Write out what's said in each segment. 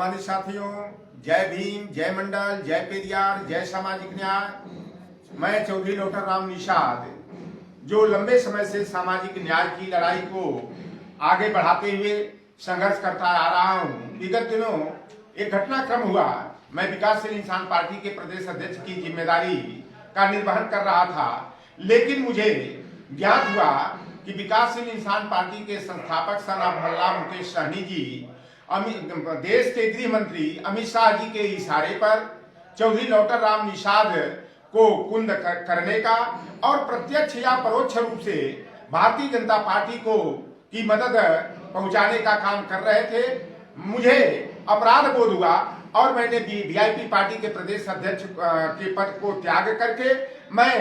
सम्मानित साथियों, जय भीम, जय मंडल, जय पेरियार, जय सामाजिक न्याय। मैं चौधरी लोटर राम निषाद, जो लंबे समय से सामाजिक न्याय की लड़ाई को आगे बढ़ाते हुए संघर्ष करता आ रहा हूं। विगत दिनों एक घटनाक्रम हुआ। मैं विकासशील इंसान पार्टी के प्रदेश अध्यक्ष की जिम्मेदारी का निर्वहन कर रहा था, लेकिन मुझे ज्ञात हुआ कि विकासशील इंसान पार्टी के संस्थापक सन ऑफ मल्ला मुकेश सहनी जी देश के गृह मंत्री अमित शाह जी के इशारे पर चौधरी लोटर राम निषाद को कुंद करने का और प्रत्यक्ष या परोक्ष रूप से भारतीय जनता पार्टी को की मदद पहुंचाने का काम कर रहे थे। मुझे अपराध बोध हुआ और मैंने वीआईपी पार्टी के प्रदेश अध्यक्ष के पद को त्याग करके मैं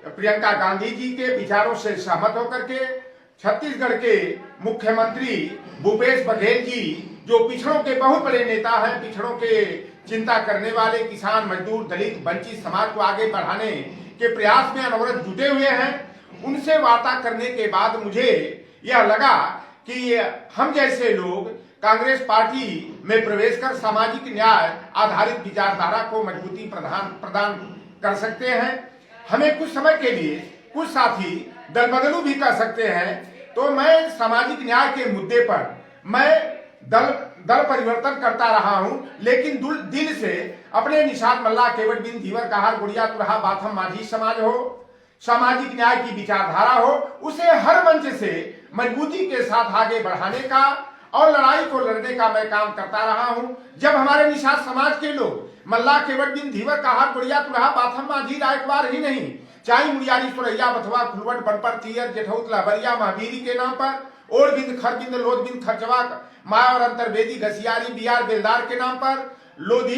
प्रियंका गांधी जी के विचारों से सहमत होकर के छत्तीसगढ़ के मुख्यमंत्री भूपेश बघेल जी, जो पिछड़ों के बहुत बड़े नेता हैं, पिछड़ों के चिंता करने वाले, किसान, मजदूर, दलित, वंचित समाज को आगे बढ़ाने के प्रयास में अनवरत जुटे हुए हैं, उनसे वार्ता करने के बाद मुझे यह लगा कि हम जैसे लोग कांग्रेस पार्टी में प्रवेश कर सामाजिक न्याय आधारित विचारधारा को मजबूती प्रदान कर सकते हैं। हमें कुछ समय के लिए कुछ साथी दल बदलू भी कर सकते हैं। तो मैं सामाजिक न्याय के मुद्दे पर मैं दल परिवर्तन करता रहा हूं, लेकिन दिल से अपने निषाद मल्ला, केवट बिन धीवर, कहार, गुड़िया, तुरहा, बाथम, माझी समाज हो, सामाजिक न्याय की विचारधारा हो, उसे हर मंच से मजबूती के साथ आगे बढ़ाने का और लड़ाई को लड़ने का मैं काम करता रहा हूं। जब हमारे निषाद समाज के लोग मल्ला, केवट बिन धीवर, कहार, गुड़िया, तुरहा, बाथम, माझी, रायकवार ही नहीं, चाहे मुड़ियारी, सुरैया, बथवा, खुलवट, बनपर, तियर, जेठौत, लहबरिया, महावीरी के नाम पर, ओर बिंद, खरबिंद, लोध बिंद, खर्चवा, माया और अंतरवेदी, घसियारी, बियार, बेलदार के नाम पर, लोधी,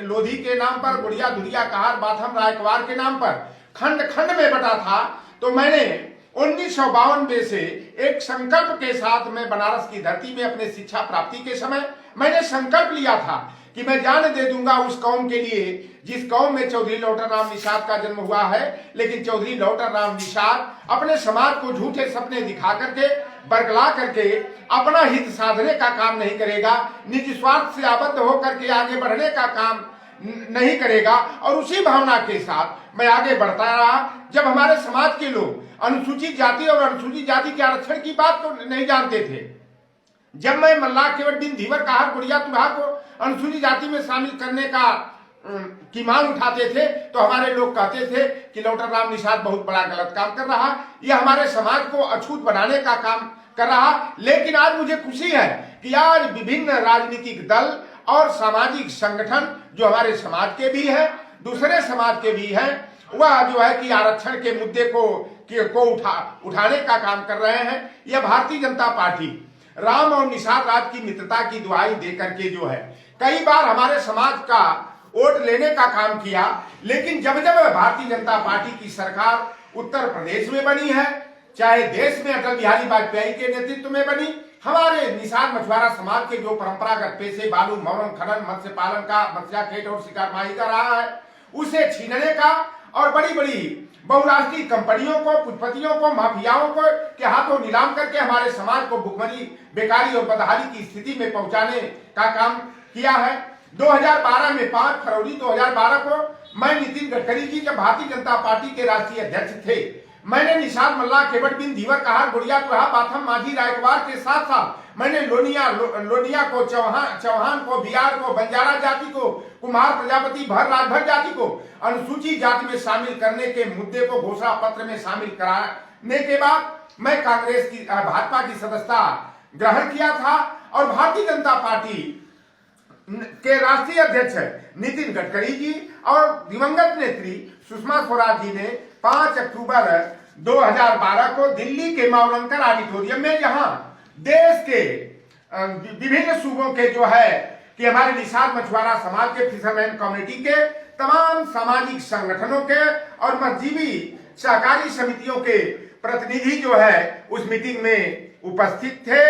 लोधी के नाम पर, गुड़िया, दुरिया, कहार, बाथम, रायकवार के नाम पर खंड खंड में बटा था। तो मैंने 1952 से एक संकल्प के साथ मैं बनारस की धरती में अपने शिक्षा प्राप्ति के समय मैंने संकल्प लिया था कि मैं जान दे दूंगा उस कौम के लिए जिस कौम में चौधरी लोटर राम निषाद का जन्म हुआ है। लेकिन चौधरी लोटर राम निषाद अपने समाज को झूठे सपने दिखा करके, बरगला करके अपना हित साधने का काम नहीं करेगा, निज स्वार्थ से आबद्ध होकर के आगे बढ़ने का काम नहीं करेगा। और उसी भावना के साथ मैं आगे बढ़ता रहा। जब हमारे समाज के लोग अनुसूचित जाति और अनुसूचित जाति के आरक्षण की बात को नहीं जानते थे, जब मैं मल्ला, केवट बिन धीवर, कहार, गुड़िया, तुरहा को अनुसूचित जाति में शामिल करने की मांग उठाते थे, तो हमारे लोग कहते थे कि लोटर राम निषाद बहुत बड़ा गलत काम कर रहा, यह हमारे समाज को अछूत बनाने का काम कर रहा। लेकिन आज मुझे खुशी है कि आज विभिन्न राजनीतिक दल और सामाजिक संगठन जो हमारे समाज के भी है, दूसरे समाज के भी हैं, वह जो है कि आरक्षण के मुद्दे को उठाने का काम कर रहे हैं। यह भारतीय जनता पार्टी राम और निषाद राज की मित्रता की दुहाई देकर के जो है कई बार हमारे समाज का वोट लेने का काम किया। लेकिन जब जब भारतीय जनता पार्टी की सरकार उत्तर प्रदेश में बनी है, चाहे देश में अटल बिहारी वाजपेयी के नेतृत्व में बनी, हमारे निषाद मछुआरा समाज के जो परंपरागत पेशे बालू, मौरम, खनन, मत्स्य पालन का, मत्स्या खेत और शिकार माही का रहा है, उसे छीनने का और बड़ी बड़ी बहुराष्ट्रीय कंपनियों को, पुंजीपतियों को, माफियाओं को के हाथों नीलाम करके हमारे समाज को भुखमरी, बेकारी और बदहाली की स्थिति में पहुंचाने का काम किया है। 2012 में 5 फरवरी 2012 को मैं नितिन गडकरी जी जब भारतीय जनता पार्टी के राष्ट्रीय अध्यक्ष थे, मैंने निषाद मल्ला, केवट बिन धीवर, कहार, गुड़िया, तुरहा, बाथम, माझी, रायकवार के साथ साथ मैंने लोनिया को, चौहान को, बिहार को, बंजारा जाति को, कुमार, प्रजापति, भर, राजभर जाति को अनुसूचित जाति में शामिल करने के मुद्दे को घोषणा पत्र में शामिल कराने के बाद मैं कांग्रेस की, भाजपा की सदस्यता ग्रहण किया था। और भारतीय जनता पार्टी के राष्ट्रीय अध्यक्ष नितिन गडकरी जी और दिवंगत नेत्री सुषमा स्वराज जी ने 5 अक्टूबर 2012 को दिल्ली के मावलंकर ऑडिटोरियम में, जहां देश के विभिन्न सूबों के जो है कि हमारे निषाद मछुआरा समाज के, फिशरमैन कम्युनिटी के, तमाम सामाजिक संगठनों के और मजहबी सहकारी समितियों के प्रतिनिधि जो है उस मीटिंग में उपस्थित थे।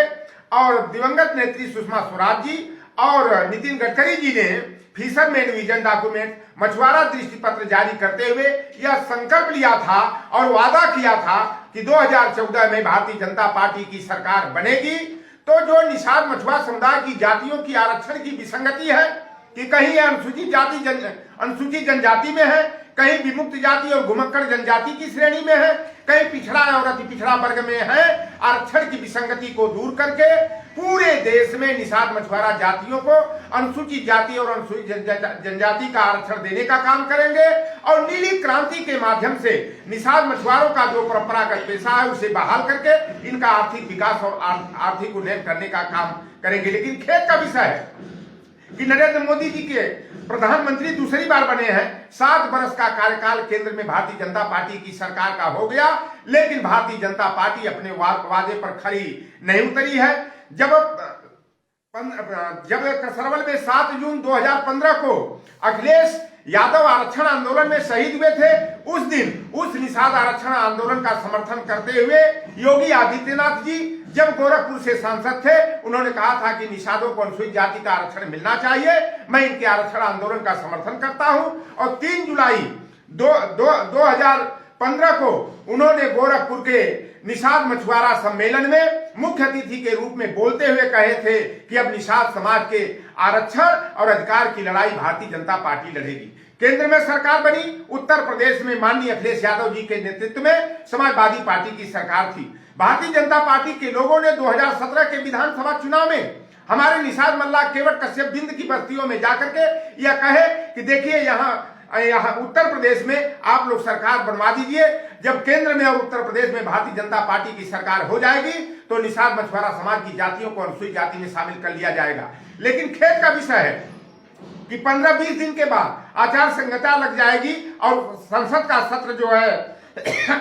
और दिवंगत नेत्री सुषमा स्वराज जी और नितिन गडकरी जी ने फिशरमैन विजन डॉक्यूमेंट, मछुआरा दृष्टि पत्र जारी करते हुए यह संकल्प लिया था और वादा किया था कि 2014 में भारतीय जनता पार्टी की सरकार बनेगी तो जो निषाद मछुआ समुदाय की जातियों की आरक्षण की विसंगति है कि कहीं अनुसूचित जनजाति में है, कहीं विमुक्त जाति और घुमक्कड़ जनजाति की श्रेणी में है, कहीं पिछड़ा और अति पिछड़ा वर्ग में है। आरक्षण की विसंगति को दूर करके पूरे देश में निषाद मछुआरा जातियों को अनुसूचित जाति और अनुसूचित जनजाति का आरक्षण देने का काम करेंगे और नीली क्रांति के माध्यम से निषाद मछुआरों का जो परंपरागत पेशा है उसे बहाल करके इनका आर्थिक विकास और आर्थिक उन्नयन करने का काम करेंगे। लेकिन खेद का विषय है कि नरेंद्र मोदी जी के प्रधानमंत्री दूसरी बार बने हैं, 7 वर्ष का कार्यकाल केंद्र में भारतीय जनता पार्टी की सरकार का हो गया, लेकिन भारतीय जनता पार्टी अपने वादे पर खरी नहीं उतरी है। जब कसरवल में 7 जून 2015 को अखिलेश यादव आरक्षण आंदोलन में शहीद हुए थे, उस दिन उस निषाद आरक्षण आंदोलन का समर्थन करते हुए योगी आदित्यनाथ जी जब गोरखपुर से सांसद थे, उन्होंने कहा था कि निषादों को अनुसूचित जाति का आरक्षण मिलना चाहिए। मैं इनके आरक्षण आंदोलन का समर्थन करता हूं और 3 जुलाई 2015 को उन्होंने गोरखपुर के निषाद मछुआरा सम्मेलन में मुख्य अतिथि के रूप में बोलते हुए कहे थे कि अब निषाद समाज के आरक्षण और अधिकार की लड़ाई भारतीय जनता पार्टी लड़ेगी। केंद्र में सरकार बनी, उत्तर प्रदेश में माननीय अखिलेश यादव जी के नेतृत्व में समाजवादी पार्टी की सरकार थी। भारतीय जनता पार्टी के लोगों ने 2017 के विधानसभा चुनाव में हमारे निषाद मल्लाह केवट कश्यप बिंद की बस्तियों में जाकर के यह कहे कि देखिए यहाँ उत्तर प्रदेश में आप लोग सरकार बनवा दीजिए, जब केंद्र में और उत्तर प्रदेश में भारतीय जनता पार्टी की सरकार हो जाएगी तो निषाद मछुआरा समाज की जातियों को अनुसूचित जाति में शामिल कर लिया जाएगा। लेकिन खेद का विषय है कि 15-20 दिन के बाद आचार संहिता लग जाएगी और संसद का सत्र जो है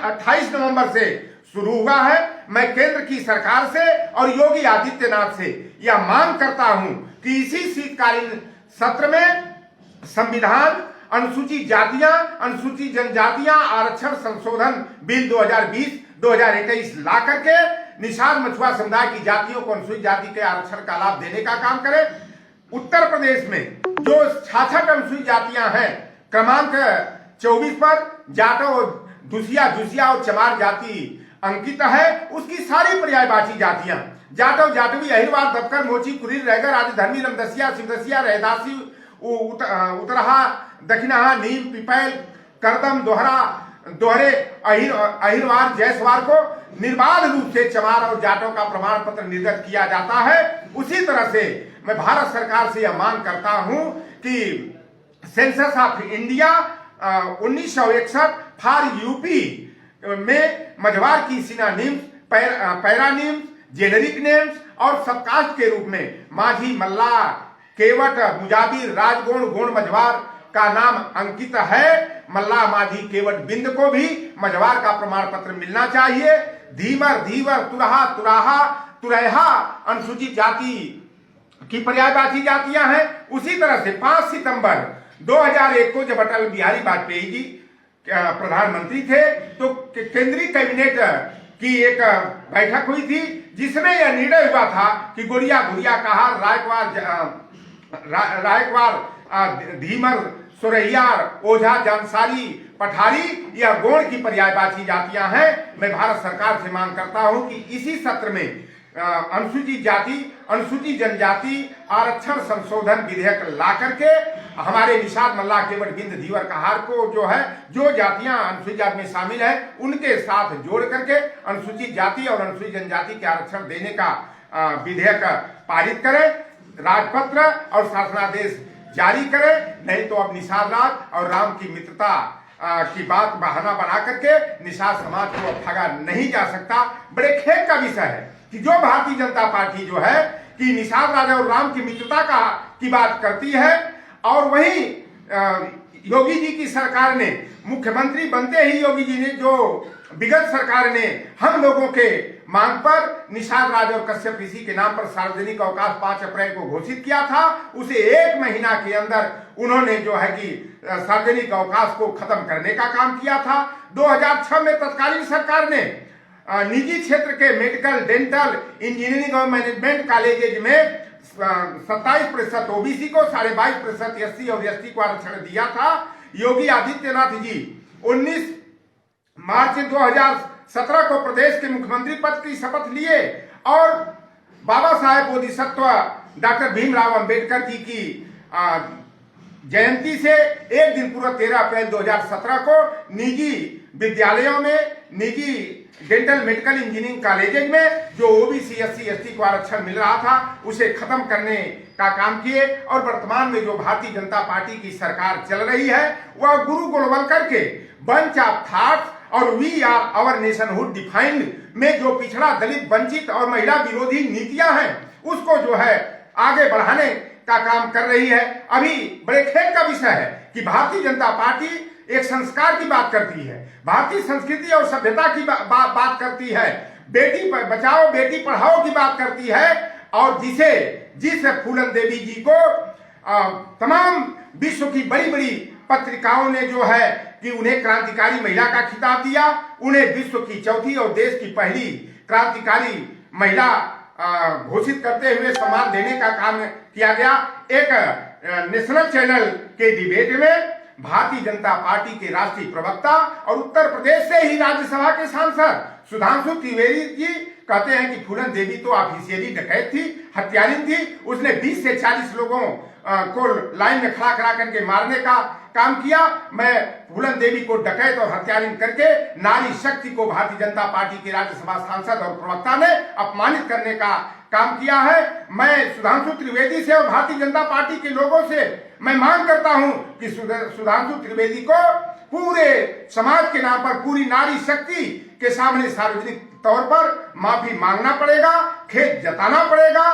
28 नवंबर से शुरू हुआ है। मैं केंद्र की सरकार से और योगी आदित्यनाथ से यह मांग करता हूं कि इसी शीतकालीन सत्र में संविधान, अनुसूचित जातियां, अनुसूचित जनजातियां आरक्षण संशोधन बिल 2020-2021 ला करके निषाद मछुआ समुदाय की जातियों को अनुसूचित जाति के आरक्षण का लाभ देने का काम करे। उत्तर प्रदेश में जो 66 अनुसूचित जातियां हैं, क्रमांक 24 पर जाटो, दुसिया और चमार जाति अंकित है, उसकी सारी पर्यायवाची जातियां जाटव, जाटवी, अहिरवार, दबकर, मोची, कुरीर, रैगर, राजधर्मी, रमदसिया, शिवदसिया, रहदासी, उतरहा, दक्षिणहा, नीम, पिपैल, करदम, दोहरे, अहिरवार, जैसवार को निर्बाध रूप से चमार और जाटों का प्रमाण पत्र निर्गत किया जाता है। उसी तरह से मैं भारत सरकार से यह मांग करता हूं कि census of India 1961 for UP में मझवार की सिनोनिम्स, पैरानिम्स, जेनरिक नेम्स और सबकास्ट के रूप में माझी, मल्लाह, केवट, मुजाबिर, राजगोण, गोंड, मझवार का नाम अंकित है। मल्लाह, माझी, केवट, बिंद को भी मझवार का प्रमाण पत्र मिलना चाहिए। धीवर, तुरहा, तुरैहा अनुसूचित जाति की पर्यायवाची जातियां हैं। उसी तरह से 5 सितंबर 2001 को जब अटल बिहारी वाजपेयी जी प्रधानमंत्री थे तो केंद्रीय कैबिनेट की एक बैठक हुई थी जिसमें यह निर्णय हुआ था कि गोरिया, कहार, रायकवार, धीमर, सुरैयार, ओझा, जानसारी, पठारी यह गोंड की पर्यायवाची जातियां हैं। मैं भारत सरकार से मांग करता हूं कि इसी सत्र में अनुसूचित जाति, अनुसूचित जनजाति आरक्षण संशोधन विधेयक ला करके हमारे निषाद, मल्लाह, केवट, बिंद, धीवर, कहार को जो जातियां अनुसूचित जाति में शामिल है उनके साथ जोड़ करके अनुसूचित जाति और अनुसूचित जनजाति के आरक्षण देने का विधेयक पारित करें, राजपत्र और शासनादेश जारी करें। नहीं तो अब निषाद राज और राम की मित्रता की बात बहाना बना करके निषाद समाज को अब ठगा नहीं जा सकता। बड़े खेद का विषय है कि जो भारतीय जनता पार्टी जो है कि निषाद राज और राम की मित्रता की बात करती है और वहीं योगी जी की सरकार ने, मुख्यमंत्री बनते ही योगी जी ने, जो विगत सरकार ने हम लोगों के मांग पर निषाद राज और कश्यप ऋषि के नाम पर सार्वजनिक अवकाश 5 अप्रैल को घोषित किया था, उसे 1 महीना के अंदर उन्होंने जो है कि सार्वजनिक अवकाश को खत्म करने का काम किया था। 2006 में तत्कालीन सरकार ने निजी क्षेत्र के मेडिकल, डेंटल, इंजीनियरिंग और मैनेजमेंट कॉलेजेज में 27% ओबीसी को, 22.5% एससी और एसटी को आरक्षण दिया था। योगी आदित्यनाथ जी 19 मार्च 2017 को प्रदेश के मुख्यमंत्री पद की शपथ लिए और बाबा साहेब बोधिसत्व डॉक्टर भीमराव अंबेडकर जी की जयंती से एक दिन पूर्व 13 अप्रैल 2017 को निजी विद्यालयों में, निजी डेंटल मेडिकल इंजीनियरिंग कॉलेजेज में जो ओबीसी एससी एसटी को आरक्षण मिल रहा था उसे खत्म करने का काम किए। और वर्तमान में जो भारतीय जनता पार्टी की सरकार चल रही है वह गुरु गोलवलकर के बंच ऑफ थॉट्स और we or our nationhood defined में जो पिछड़ा, दलित, वंचित और महिला विरोधी नीतियां हैं उसको जो है आगे बढ़ाने का काम कर रही है। अभी बड़े खेद का विषय है कि भारतीय जनता पार्टी एक संस्कार की बात करती है, भारतीय संस्कृति और सभ्यता की बात करती है, बेटी बचाओ बेटी पढ़ाओ की बात करती है, और जिस फूलन देवी जी को तमाम विश्व की बड़ी बड़ी पत्रिकाओं ने जो है कि उन्हें क्रांतिकारी महिला का खिताब दिया, उन्हें विश्व की चौथी और देश की पहली क्रांतिकारी महिला घोषित करते हुए सम्मान देने का काम किया गया। एक नेशनल चैनल के डिबेट में भारतीय जनता पार्टी के राष्ट्रीय प्रवक्ता और उत्तर प्रदेश से ही राज्यसभा के सांसद सुधांशु त्रिवेदी जी कहते हैं कि फूलन देवी तो ऑफिशियली डकैत थी, हत्यारिन थी, उसने 20 से 40 लोगों को लाइन में खड़ा करा करके मारने का काम किया। मैं फूलन देवी को डकैत और हत्यारिन करके नारी शक्ति को भारतीय जनता पार्टी के राज्यसभा सांसद और प्रवक्ता ने अपमानित करने का काम किया है। मैं सुधांशु त्रिवेदी से और भारतीय जनता पार्टी के लोगों से मैं मांग करता हूं कि सुधांशु त्रिवेदी को पूरे समाज के नाम पर, पूरी नारी शक्ति के सामने सार्वजनिक तौर पर माफी मांगना पड़ेगा, खेद जताना पड़ेगा,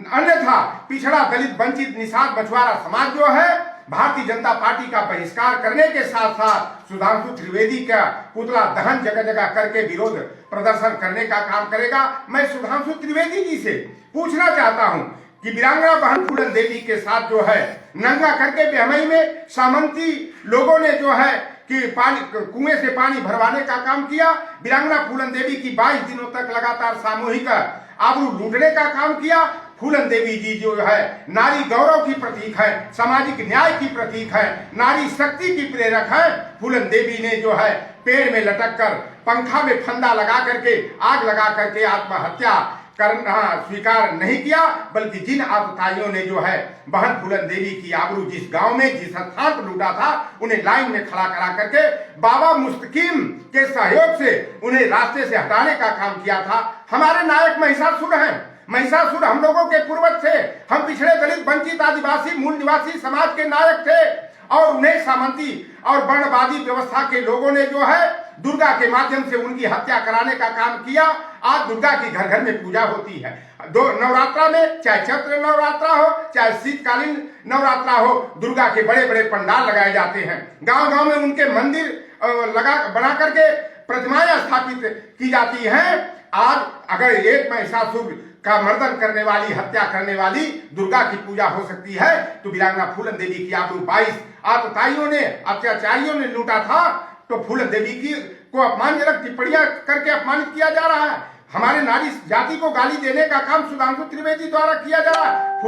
अन्यथा पिछड़ा, दलित, वंचित, निषाद, मछुआरा समाज जो है भारतीय जनता पार्टी का बहिष्कार करने के साथ साथ सुधांशु त्रिवेदी का पुतला दहन जगह जगह करके विरोध प्रदर्शन करने का काम करेगा। मैं सुधांशु त्रिवेदी जी से पूछना चाहता हूं कि वीरांगना बहन फूलन देवी के साथ जो है नंगा करके बेहमई में सामंती लोगों ने जो है कि पानी, कुएं से पानी भरवाने का काम किया। वीरांगना फूलन देवी की 22 दिनों तक लगातार सामूहिक आबरू लूटने का काम किया। फूलन देवी जी जो है नारी गौरव की प्रतीक है, सामाजिक न्याय की प्रतीक है, नारी शक्ति की प्रेरक है। फूलन देवी ने जो है पेड़ में लटक कर, पंखा में फंदा लगा करके, आग लगा करके आत्महत्या करना स्वीकार नहीं किया, बल्कि जिन आतताइयों ने जो है बहन फूलन देवी की आबरू जिस गांव में, जिस स्थान पर लूटा था, उन्हें लाइन में खड़ा करा करके बाबा मुस्तकीम के सहयोग से उन्हें रास्ते से हटाने का काम किया था। हमारे नायक महिषासुर हैं, महिषासुर हम लोगों के पूर्वज थे, हम पिछड़े, दलित, वंचित, आदिवासी, मूल निवासी समाज के नायक थे, और उन्हें सामंती और वर्णवादी व्यवस्था के लोगों ने जो है दुर्गा के माध्यम से उनकी हत्या कराने का काम किया। आज दुर्गा की घर घर में पूजा होती है। नवरात्रा में, चाहे चैत्र नवरात्रा हो, चाहे शीतकालीन नवरात्रा हो, दुर्गा के बड़े बड़े पंडाल लगाए जाते हैं। गांव गांव में उनके मंदिर बना करके प्रतिमाएं स्थापित की जाती हैं। आज अगर एक महिषासुर का मर्दन करने वाली, हत्या करने वाली दुर्गा की पूजा हो सकती है, तो वीरांगना फूलन देवी की आबरू 22 आतताइयों ने, अत्याचारियों ने लूटा था, तो फूलन देवी की को अपमानजनक टिप्पणियां करके अपमानित किया जा रहा है। हमारे नारी जाति को गाली देने का काम सुधांशु त्रिवेदी द्वारा किया जा रहा है।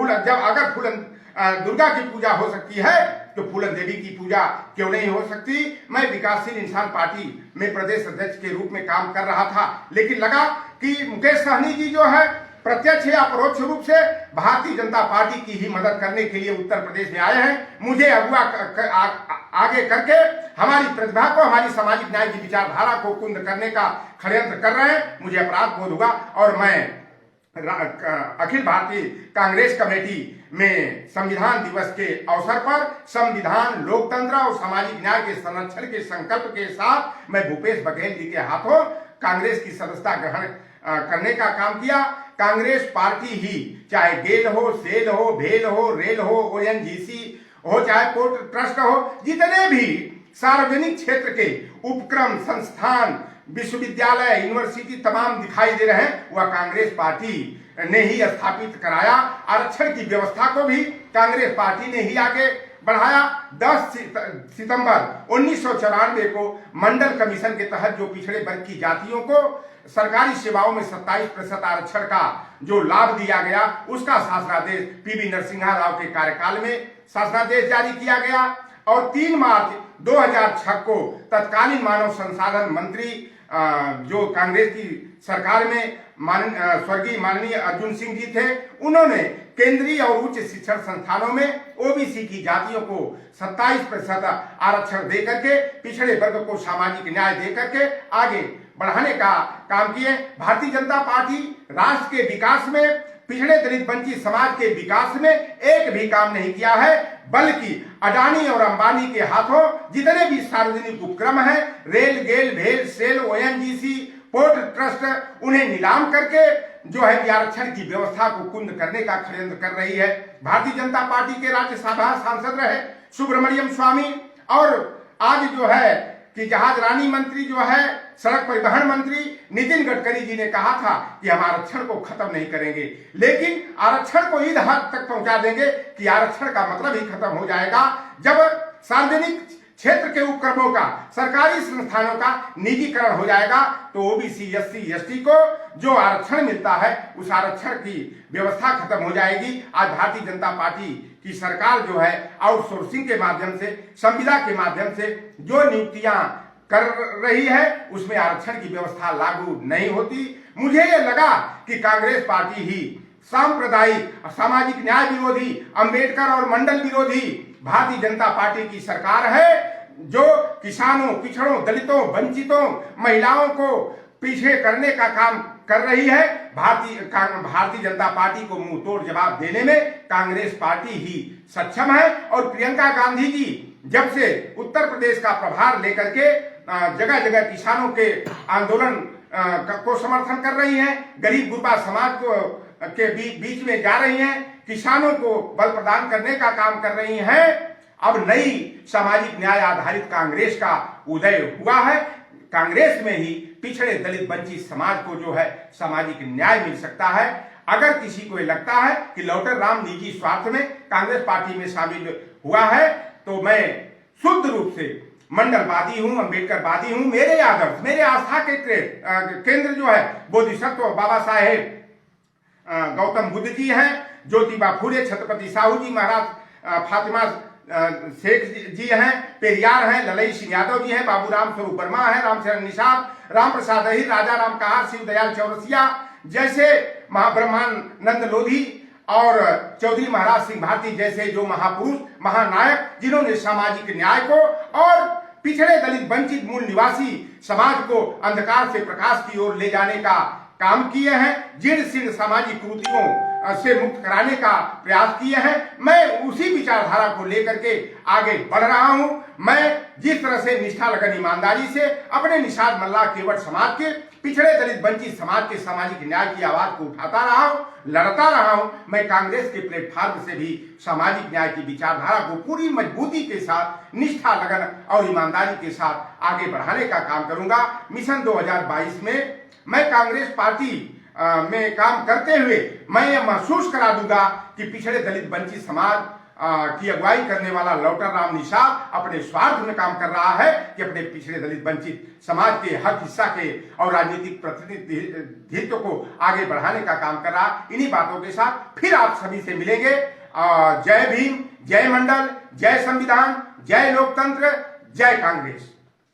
अगर फूलन दुर्गा की पूजा हो सकती है तो फूलन देवी की पूजा क्यों नहीं हो सकती। मैं विकासशील इंसान पार्टी में प्रदेश अध्यक्ष के रूप में काम कर रहा था, लेकिन लगा कि मुकेश सहनी जी जो है प्रत्यक्ष या परोक्ष रूप से भारतीय जनता पार्टी की ही मदद करने के लिए उत्तर प्रदेश में आए हैं। मुझे अगुआ आगे करके हमारी प्रतिभा को, हमारी सामाजिक न्याय की विचारधारा को कुंद करने का षड्यंत्र कर रहे हैं। मुझे अपराध बोध हुआ और मैं अखिल भारतीय कांग्रेस कमेटी में संविधान दिवस के अवसर पर संविधान, लोकतंत्र और सामाजिक न्याय के संरक्षण के संकल्प के साथ मैं भूपेश बघेल जी के हाथों कांग्रेस की सदस्यता ग्रहण करने का काम किया। कांग्रेस पार्टी ही, चाहे गेल हो, सेल हो, भेल हो, रेल हो, ओएनजीसी हो, चाहे पोर्ट ट्रस्ट हो, जितने भी सार्वजनिक क्षेत्र के उपक्रम, संस्थान, विश्वविद्यालय, यूनिवर्सिटी तमाम दिखाई दे रहे हैं, वह कांग्रेस पार्टी ने ही स्थापित कराया। आरक्षण की व्यवस्था को भी कांग्रेस पार्टी ने ही आगे बढ़ाया। 10 सितंबर 1994 को मंडल कमीशन के तहत जो पिछड़े वर्ग की जातियों को सरकारी सेवाओं में 27% आरक्षण का जो लाभ दिया गया, उसका शासनादेश पीवी नरसिम्हा राव के कार्यकाल में शासनादेश जारी किया गया। और 3 मार्च 2006 को तत्कालीन मानव संसाधन मंत्री जो कांग्रेस की सरकार में स्वर्गीय माननीय अर्जुन सिंह जी थे, उन्होंने केंद्रीय और उच्च शिक्षण संस्थानों में ओबीसी की जातियों को 27% आरक्षण देकर के पिछड़े वर्ग को सामाजिक न्याय देकर के आगे बढ़ाने का काम किए। भारतीय जनता पार्टी राष्ट्र के विकास में, पिछड़े दलित वंचित समाज के विकास में एक भी काम नहीं किया है, बल्कि अडानी और अंबानी के हाथों जितने भी सार्वजनिक उपक्रम हैं, रेल, गेल, भेल, सेल, ओएनजीसी, पोर्ट ट्रस्ट, उन्हें नीलाम करके जो है कि आरक्षण की व्यवस्था को कुंद करने का षड्यंत्र कर रही है। भारतीय जनता पार्टी के राज्यसभा सांसद रहे सुब्रमण्यम स्वामी, और आज जो है कि जहाज रानी मंत्री जो है, सड़क परिवहन मंत्री नितिन गडकरी जी ने कहा था कि हम आरक्षण को खत्म नहीं करेंगे, लेकिन आरक्षण को इस हद तक पहुंचा देंगे कि आरक्षण का मतलब ही खत्म हो जाएगा जब सार्वजनिक क्षेत्र के उपक्रमों का, सरकारी संस्थानों का निजीकरण हो जाएगा। तो ओबीसी, एससी, एसटी को जो आरक्षण मिलता है उस आरक्षण की व्यवस्था खत्म हो जाएगी। आज भारतीय जनता पार्टी की सरकार जो है आउटसोर्सिंग के माध्यम से, संविदा के माध्यम से जो नियुक्तियां कर रही है उसमें आरक्षण की व्यवस्था लागू नहीं होती। मुझे ये लगा कि कांग्रेस पार्टी ही सांप्रदायिक, सामाजिक न्याय विरोधी, अंबेडकर और मंडल विरोधी भारतीय जनता पार्टी की सरकार है, जो किसानों, पिछड़ों, दलितों, वंचितों, महिलाओं को पीछे करने का काम कर रही है। भारतीय जनता पार्टी को मुंह तोड़ जवाब देने में कांग्रेस पार्टी ही सक्षम है। और प्रियंका गांधी जी जब से उत्तर प्रदेश का प्रभार लेकर के जगह जगह किसानों के आंदोलन को समर्थन कर रही हैं, गरीब गुरबा समाज को के बीच में जा रही हैं, किसानों को बल प्रदान करने का काम कर रही हैं। अब नई सामाजिक न्याय आधारित कांग्रेस का उदय हुआ है। कांग्रेस में ही पिछड़े दलित वंचित समाज को जो है सामाजिक न्याय मिल सकता है। अगर किसी को लगता है कि लौटर राम निजी स्वार्थ में कांग्रेस पार्टी में शामिल हुआ है, तो मैं शुद्ध रूप से मंडलवादी हूं, अंबेडकरवादी हूं। मेरे आदर्श, मेरे आस्था के केंद्र जो है बोधिसत्व बाबा साहेब गौतम बुद्ध जी हैं, ज्योतिबा फुले, छत्रपति साहू जी महाराज, फातिमा शेख जी हैं, पेरियार हैं, ललई सिंह यादव जी हैं, बाबूराम स्वरूप वर्मा हैं, रामचरण निषाद, राम प्रसाद अहिर, राजा राम कहार, शिवदयाल चौरसिया जैसे, महाब्रह्मानंद लोधी और चौधरी महाराज सिंह भारती जैसे जो महापुरुष, महानायक, जिन्होंने सामाजिक न्याय को और पिछड़े दलित वंचित मूल निवासी समाज को अंधकार से प्रकाश की ओर ले जाने का काम किए हैं, जीर्ण शीर्ण सामाजिक कुरीतियों से मुक्त कराने का प्रयास किए हैं। मैं उसी विचारधारा को लेकर के आगे बढ़ रहा हूं। मैं जिस तरह से निष्ठा लगन ईमानदारी से अपने निषाद मल्लाह केवट समाज के, पिछड़े दलित वंचित समाज के सामाजिक न्याय की आवाज को उठाता रहा हूं, लड़ता रहा हूं, मैं कांग्रेस के प्लेटफॉर्म से भी सामाजिक न्याय की विचारधारा को पूरी मजबूती के साथ, निष्ठा लगन और ईमानदारी के साथ आगे बढ़ाने का काम करूंगा। मिशन 2022 में मैं कांग्रेस पार्टी में काम करते हुए मैं ये महसूस करा दूंगा कि पिछड़े दलित वंचित समाज की अगुवाई करने वाला लौटर राम निषाद अपने स्वार्थ में काम कर रहा है कि अपने पिछड़े दलित वंचित समाज के हक हिस्सा के और राजनीतिक प्रतिनिधित्व को आगे बढ़ाने का काम कर रहा। इन्हीं बातों के साथ फिर आप सभी से मिलेंगे। जय भीम, जय मंडल, जय संविधान, जय लोकतंत्र, जय कांग्रेस।